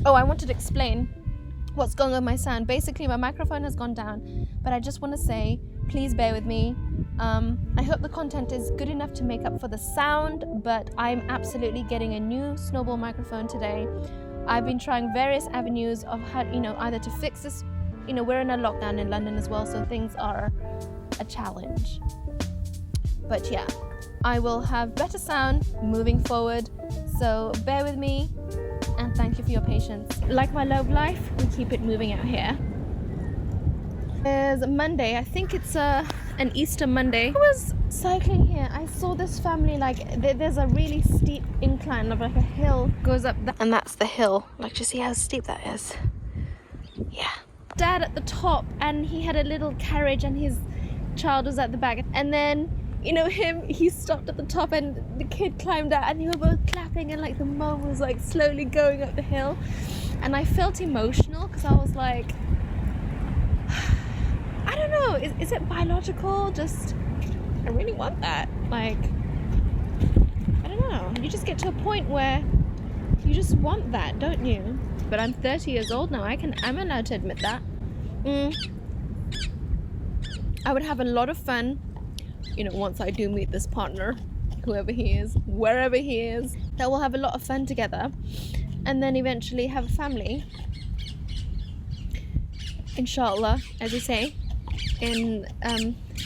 Oh, I wanted to explain what's going on with my sound. Basically, my microphone has gone down, but I just want to say, please bear with me. I hope the content is good enough to make up for the sound, but I'm absolutely getting a new snowball microphone today. I've been trying various avenues of how, either to fix this. We're in a lockdown in London as well, so things are a challenge. But yeah, I will have better sound moving forward, so bear with me and thank you for your patience. Like my love life, we keep it moving out here. It's Monday, I think it's an Easter Monday. I was cycling here, I saw this family, there's a really steep incline of a hill goes up and that's the hill. Do you see how steep that is? Yeah. Dad at the top, and he had a little carriage and his child was at the back, and then he stopped at the top and the kid climbed out and they were both clapping, and the mum was slowly going up the hill, and I felt emotional because I was like, I don't know, is it biological? Just I really want that. I don't know, you just get to a point where you just want that, don't you? But I'm 30 years old now. I'm allowed to admit that. I would have a lot of fun, once I do meet this partner, whoever he is, wherever he is, that we'll have a lot of fun together, and then eventually have a family. Inshallah, as you say, in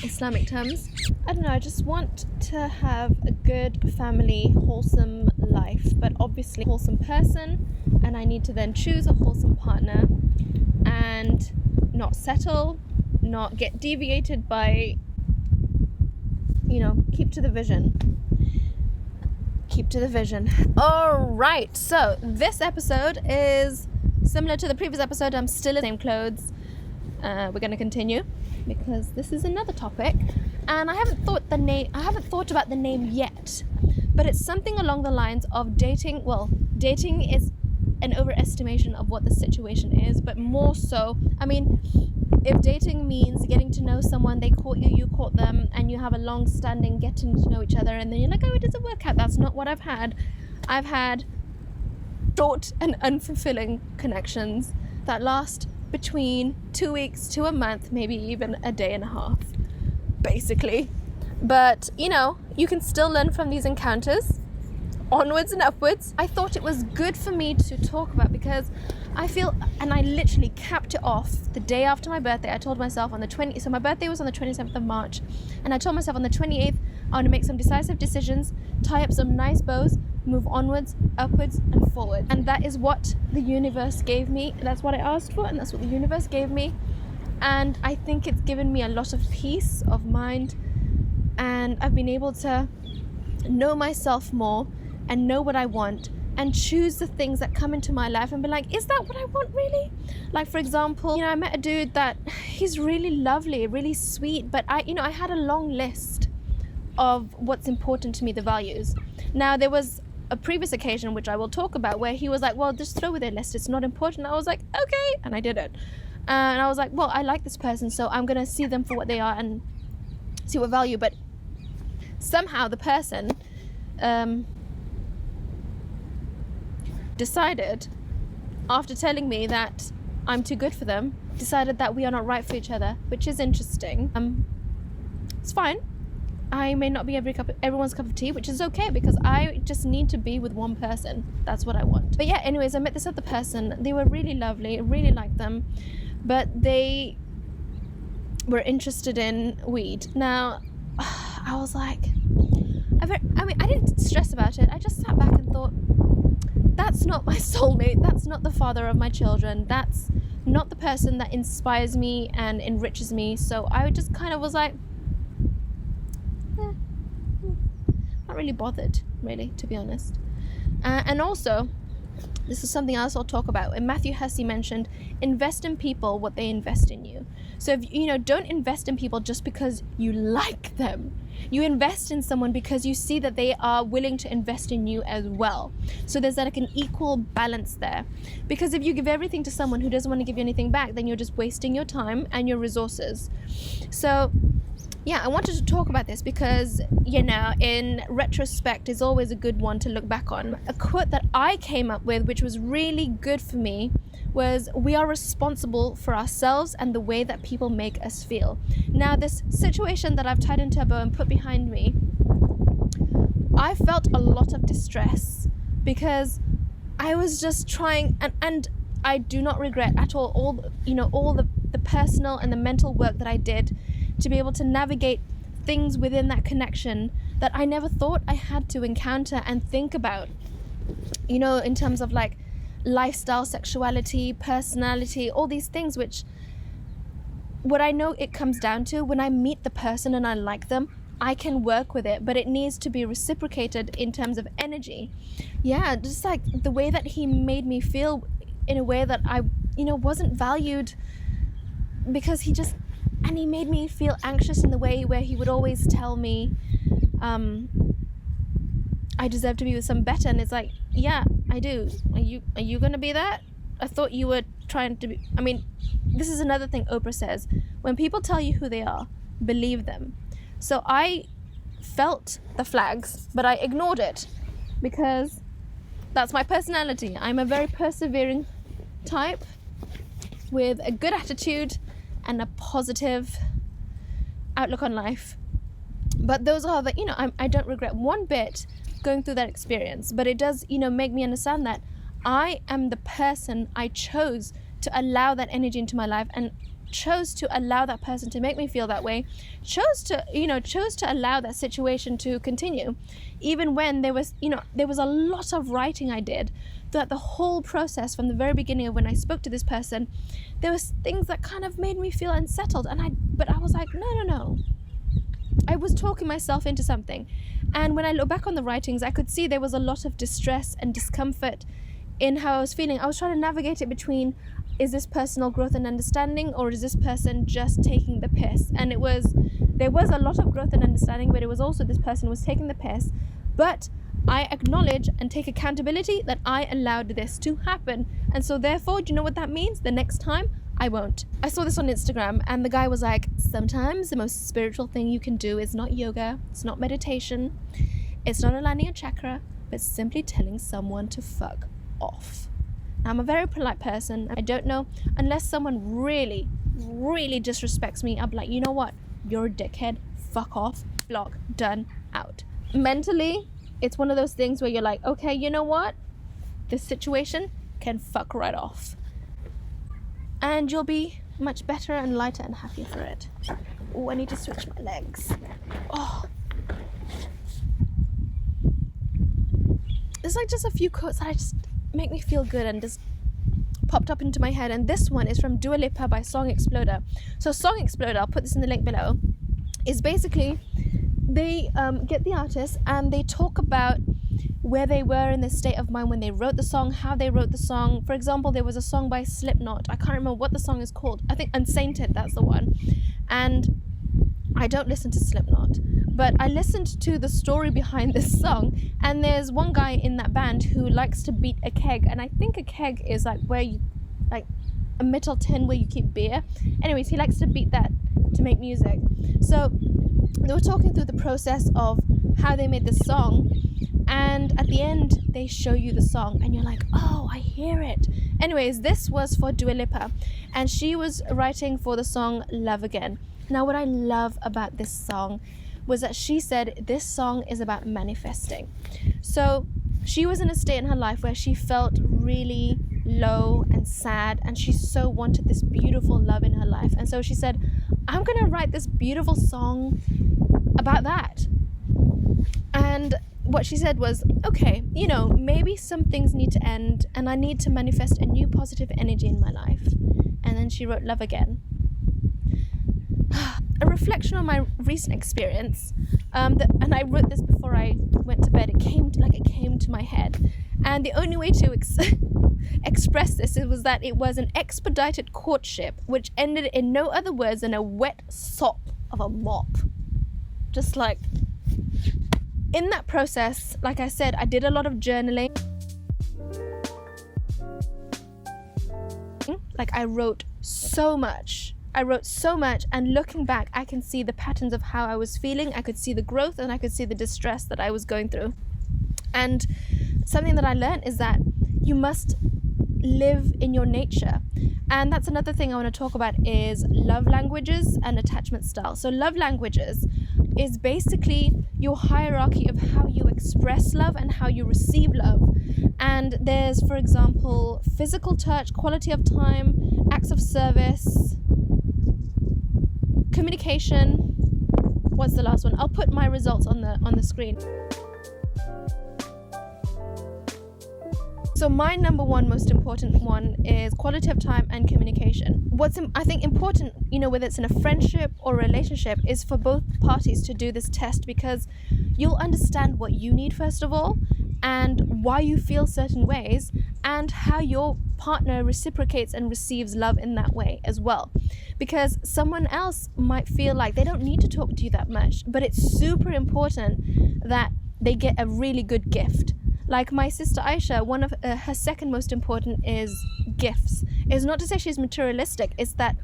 Islamic terms. I don't know, I just want to have a good family, wholesome life, but obviously a wholesome person, and I need to then choose a wholesome partner and not settle, not get deviated by, keep to the vision. Keep to the vision. Alright, so this episode is similar to the previous episode. I'm still in the same clothes. We're going to continue because this is another topic, and I haven't thought about the name yet, but it's something along the lines of dating. Well, dating is an overestimation of what the situation is, but more so, if dating means getting to know someone, they court you, you court them, and you have a long-standing getting to know each other, and then you're like, oh, it doesn't work out. That's not what I've had. I've had short and unfulfilling connections that last between 2 weeks to a month, maybe even a day and a half, basically. But, you can still learn from these encounters, onwards and upwards. I thought it was good for me to talk about because I feel, and I literally capped it off the day after my birthday. I told myself on the 20th, so my birthday was on the 27th of March, and I told myself on the 28th, I want to make some decisive decisions, tie up some nice bows, move onwards, upwards, and forward. And that is what the universe gave me. That's what I asked for, and that's what the universe gave me. And I think it's given me a lot of peace of mind, and I've been able to know myself more and know what I want and choose the things that come into my life and be like, is that what I want really? For example, I met a dude that he's really lovely, really sweet, but I had a long list of what's important to me, the values. Now, there was a previous occasion, which I will talk about, where he was like, well, just throw with their list, it's not important. I was like, okay, and I did it. And I was like, well, I like this person, so I'm going to see them for what they are and see what value. But somehow the person decided, after telling me that I'm too good for them, decided that we are not right for each other, which is interesting. It's fine. I may not be everyone's cup of tea, which is okay, because I just need to be with one person. That's what I want. But yeah, anyways, I met this other person. They were really lovely. I really liked them, but they were interested in weed. Now, I was like, I didn't stress about it. I just sat back and thought, that's not my soulmate. That's not the father of my children. That's not the person that inspires me and enriches me. So I just kind of was like, not really bothered, really, to be honest. And also, this is something else I'll talk about. And Matthew Hussey mentioned, invest in people what they invest in you. So if don't invest in people just because you like them. You invest in someone because you see that they are willing to invest in you as well. So there's an equal balance there. Because if you give everything to someone who doesn't want to give you anything back, then you're just wasting your time and your resources. So yeah, I wanted to talk about this because, you know, in retrospect is always a good one to look back on. A quote that I came up with, which was really good for me, was, "We are responsible for ourselves and the way that people make us feel." Now, this situation that I've tied into a bow and put behind me, I felt a lot of distress because I was just trying, and I do not regret at all the personal and the mental work that I did to be able to navigate things within that connection that I never thought I had to encounter and think about, you know, in terms of like lifestyle, sexuality, personality, all these things, which what I know it comes down to, when I meet the person and I like them, I can work with it, but it needs to be reciprocated in terms of energy. Yeah, just like the way that he made me feel in a way that I, you know, wasn't valued, because he made me feel anxious in the way where he would always tell me I deserve to be with some better, and it's like, yeah, I do. Are you gonna be that? I thought you were trying to be. I mean, this is another thing Oprah says: when people tell you who they are, believe them. So I felt the flags, but I ignored it because that's my personality. I'm a very persevering type with a good attitude and a positive outlook on life. But those are the, you know, I don't regret one bit going through that experience, but it does, you know, make me understand that I am the person I chose to allow that energy into my life, and chose to allow that person to make me feel that way, chose to allow that situation to continue, even when there was a lot of writing I did throughout the whole process. From the very beginning of when I spoke to this person, there was things that kind of made me feel unsettled, but I was like, no, I was talking myself into something. And when I look back on the writings, I could see there was a lot of distress and discomfort in how I was feeling. I was trying to navigate it between, is this personal growth and understanding, or is this person just taking the piss? And there was a lot of growth and understanding, but it was also this person was taking the piss. But I acknowledge and take accountability that I allowed this to happen. And so therefore, do you know what that means? The next time, I won't. I saw this on Instagram, and the guy was like, sometimes the most spiritual thing you can do is not yoga, it's not meditation, it's not aligning a chakra, but simply telling someone to fuck off. Now, I'm a very polite person. I don't know, unless someone really, really disrespects me, I'll be like, you know what? You're a dickhead. Fuck off. Block. Done. Out. Mentally, it's one of those things where you're like, okay, you know what? This situation can fuck right off. And you'll be much better and lighter and happier for it. Oh, I need to switch my legs. Oh. There's like just a few quotes that I just make me feel good and just popped up into my head, and this one is from Dua Lipa by Song Exploder. So Song Exploder, I'll put this in the link below, is basically they get the artist and they talk about where they were in their state of mind when they wrote the song, how they wrote the song. For example, there was a song by Slipknot, I can't remember what the song is called, I think Unsainted, that's the one. And I don't listen to Slipknot, but I listened to the story behind this song, and there's one guy in that band who likes to beat a keg, and I think a keg is like where you, like a metal tin where you keep beer. Anyways, he likes to beat that to make music. So they were talking through the process of how they made this song, and at the end they show you the song and you're like, oh, I hear it. Anyways, this was for Dua Lipa, and she was writing for the song Love Again. Now, what I love about this song was that she said this song is about manifesting. So she was in a state in her life where she felt really low and sad, and she so wanted this beautiful love in her life. And so she said, I'm going to write this beautiful song about that. And what she said was, okay, you know, maybe some things need to end and I need to manifest a new positive energy in my life. And then she wrote Love Again. A reflection on my recent experience, and I wrote this before I went to bed. It came to my head, and the only way to express this was that it was an expedited courtship which ended in no other words than a wet sop of a mop. Just like, in that process, like I said, I did a lot of journaling. Like, I wrote so much. I wrote so much, and looking back, I can see the patterns of how I was feeling. I could see the growth, and I could see the distress that I was going through. And something that I learned is that you must live in your nature. And that's another thing I want to talk about is love languages and attachment style. So love languages is basically your hierarchy of how you express love and how you receive love. And there's, for example, physical touch, quality of time, acts of service, communication. What's the last one? I'll put my results on the screen. So my number one most important one is quality of time and communication. What's I think important, whether it's in a friendship or relationship, is for both parties to do this test, because you'll understand what you need first of all, and why you feel certain ways, and how your partner reciprocates and receives love in that way as well. Because someone else might feel like they don't need to talk to you that much, but it's super important that they get a really good gift. Like my sister Aisha, one of her second most important is gifts. It's not to say she's materialistic, it's that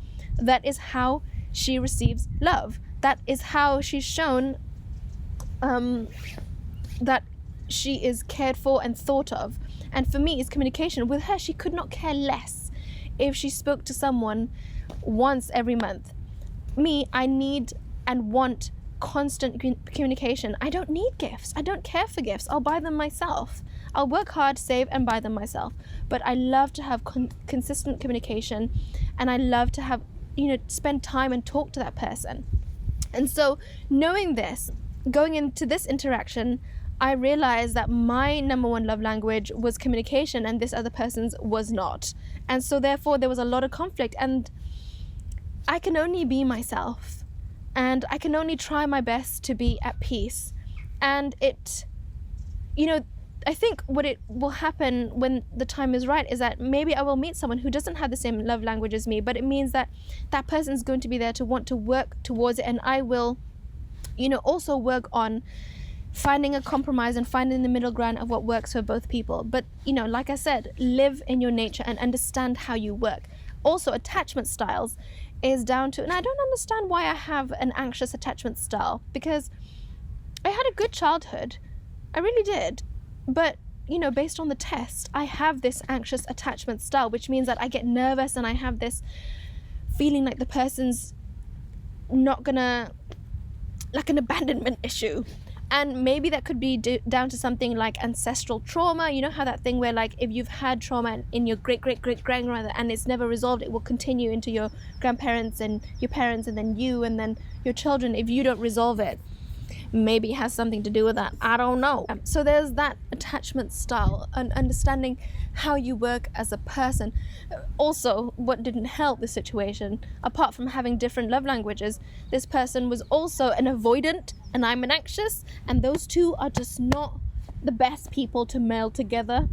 is how she receives love. That is how she's shown that she is cared for and thought of. And for me, it's communication. With her, she could not care less if she spoke to someone once every month. Me, I need and want constant communication. I don't need gifts. I don't care for gifts. I'll buy them myself. I'll work hard, save, and buy them myself. But I love to have consistent communication, and I love to have, spend time and talk to that person. And so knowing this, going into this interaction, I realized that my number one love language was communication, and this other person's was not. And so therefore there was a lot of conflict, and I can only be myself. And I can only try my best to be at peace. And I think what it will happen when the time is right is that maybe I will meet someone who doesn't have the same love language as me, but it means that that person's going to be there to want to work towards it, and I will, also work on finding a compromise and finding the middle ground of what works for both people. But, like I said, live in your nature and understand how you work. Also, attachment styles is down to, and I don't understand why I have an anxious attachment style, because I had a good childhood. I really did. But, based on the test, I have this anxious attachment style, which means that I get nervous and I have this feeling like the person's not gonna, like an abandonment issue. And maybe that could be down to something like ancestral trauma. You know how that thing where, like, if you've had trauma in your great-great-great-grandmother and it's never resolved, it will continue into your grandparents and your parents and then you and then your children if you don't resolve it. Maybe it has something to do with that. I don't know. So there's that attachment style and understanding how you work as a person. Also, what didn't help the situation, apart from having different love languages, this person was also an avoidant and I'm an anxious, and those two are just not the best people to meld together.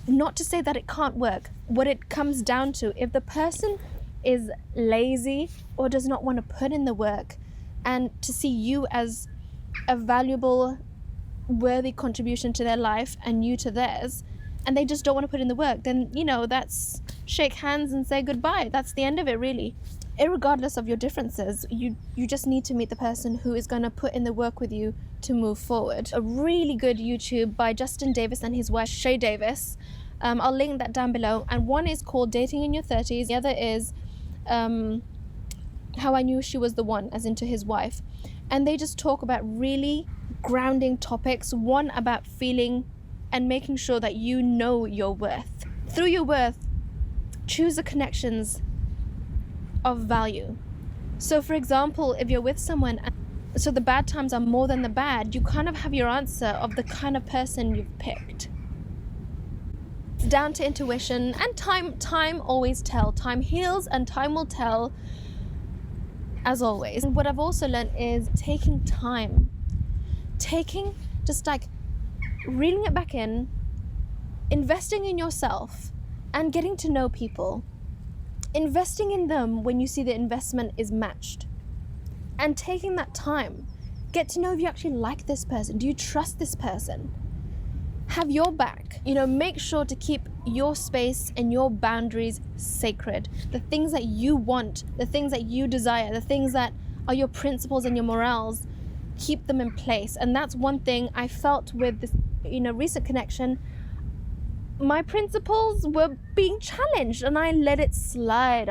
Not to say that it can't work. What it comes down to, if the person is lazy or does not want to put in the work and to see you as a valuable, worthy contribution to their life and you to theirs, and they just don't want to put in the work, then, that's shake hands and say goodbye. That's the end of it, really. Irregardless of your differences, you just need to meet the person who is going to put in the work with you to move forward. A really good YouTube by Justin Davis and his wife Shay Davis. I'll link that down below. And one is called Dating in Your 30s. The other is How I Knew She Was the One, as into his wife. And they just talk about really grounding topics. One about feeling and making sure that you know your worth. Through your worth, choose the connections of value. So for example, if you're with someone, so the bad times are more than the bad, you kind of have your answer of the kind of person you've picked. It's down to intuition, and time always tells. Time heals and time will tell, as always. And what I've also learned is taking time. Just like reeling it back in, investing in yourself and getting to know people. Investing in them when you see the investment is matched. And taking that time. Get to know if you actually like this person. Do you trust this person? Have your back. Make sure to keep your space and your boundaries sacred. The things that you want, the things that you desire, the things that are your principles and your morals, keep them in place. And that's one thing I felt with this, recent connection. My principles were being challenged and I let it slide.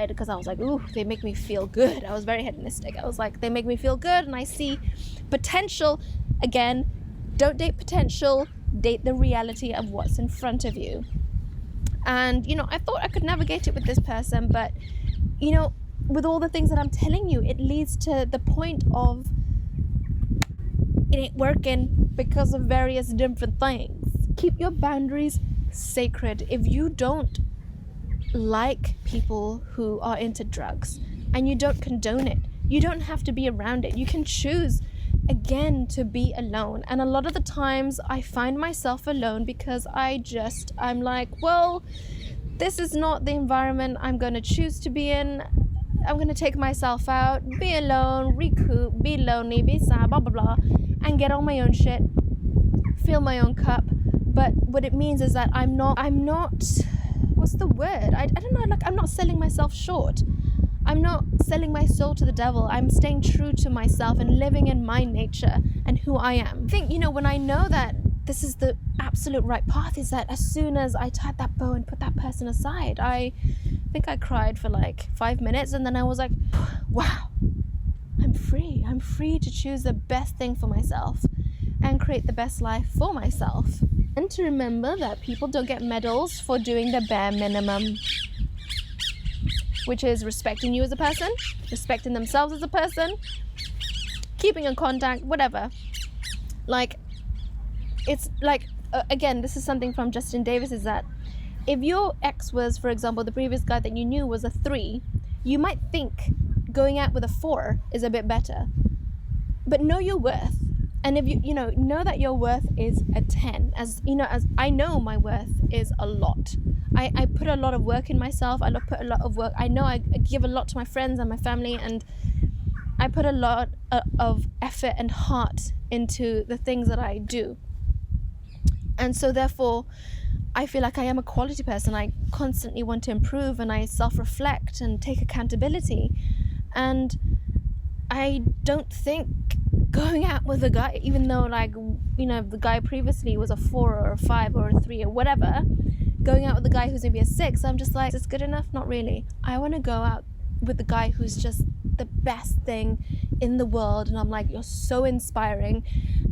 Because I was like, ooh, they make me feel good. I was very hedonistic. I was like, they make me feel good and I see potential. Again, don't date potential, date the reality of what's in front of you. And, I thought I could navigate it with this person, but, with all the things that I'm telling you, it leads to the point of it ain't working because of various different things. Keep your boundaries sacred. If you don't like people who are into drugs and you don't condone it, you don't have to be around it. You can choose, again, to be alone. And a lot of the times I find myself alone because I'm like, well, this is not the environment I'm going to choose to be in. I'm going to take myself out, be alone, recoup, be lonely, be sad, blah, blah, blah, and get on my own shit, fill my own cup. But what it means is that I'm not, what's the word? I don't know, I'm not selling myself short. I'm not selling my soul to the devil. I'm staying true to myself and living in my nature and who I am. I think, when I know that this is the absolute right path, is that as soon as I tied that bow and put that person aside, I think I cried for 5 minutes, and then I was like, wow, I'm free. I'm free to choose the best thing for myself and create the best life for myself. And to remember that people don't get medals for doing the bare minimum, which is respecting you as a person, respecting themselves as a person, keeping in contact, whatever. Again, this is something from Justin Davis, is that if your ex was, for example, the previous guy that you knew was a 3, you might think going out with a 4 is a bit better. But know your worth. And if you know that your worth is a 10, as I know my worth is a lot. I put a lot of work in myself. I put a lot of work. I know I give a lot to my friends and my family, and I put a lot of effort and heart into the things that I do. And so therefore, I feel like I am a quality person. I constantly want to improve, and I self-reflect and take accountability. And I don't think going out with a guy, even though the guy previously was a 4 or a 5 or a 3 or whatever, going out with a guy who's maybe a 6, I'm just like, is this good enough? Not really. I want to go out with the guy who's just the best thing in the world, and I'm like, you're so inspiring,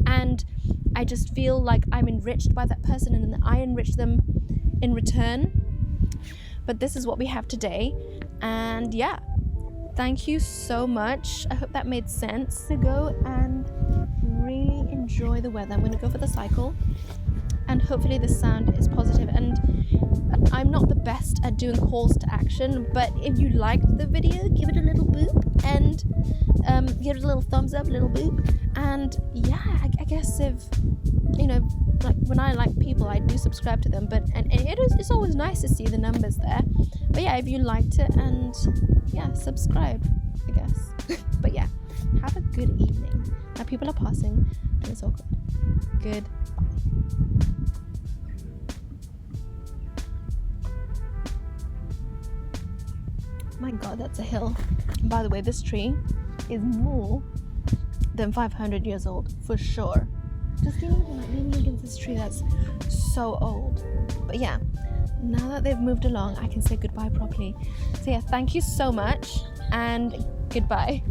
and I just feel like I'm enriched by that person, and then I enrich them in return. But this is what we have today, and yeah, thank you so much. I hope that made sense. To go and really enjoy the weather. I'm going to go for the cycle, and hopefully the sound is positive. And I'm not the best at doing calls to action, but if you liked the video, give it a little boop, and give it a little thumbs up, a little boop. And yeah, I guess if when I like people, I do subscribe to them, but it's always nice to see the numbers there. But yeah, if you liked it, and yeah, subscribe, I guess. But yeah, have a good evening. Now people are passing, and it's all good. Goodbye. My god, that's a hill. By the way, this tree is more than 500 years old, for sure. Just leaning against this tree that's so old. But yeah, now that they've moved along, I can say goodbye properly. So yeah, thank you so much, and goodbye.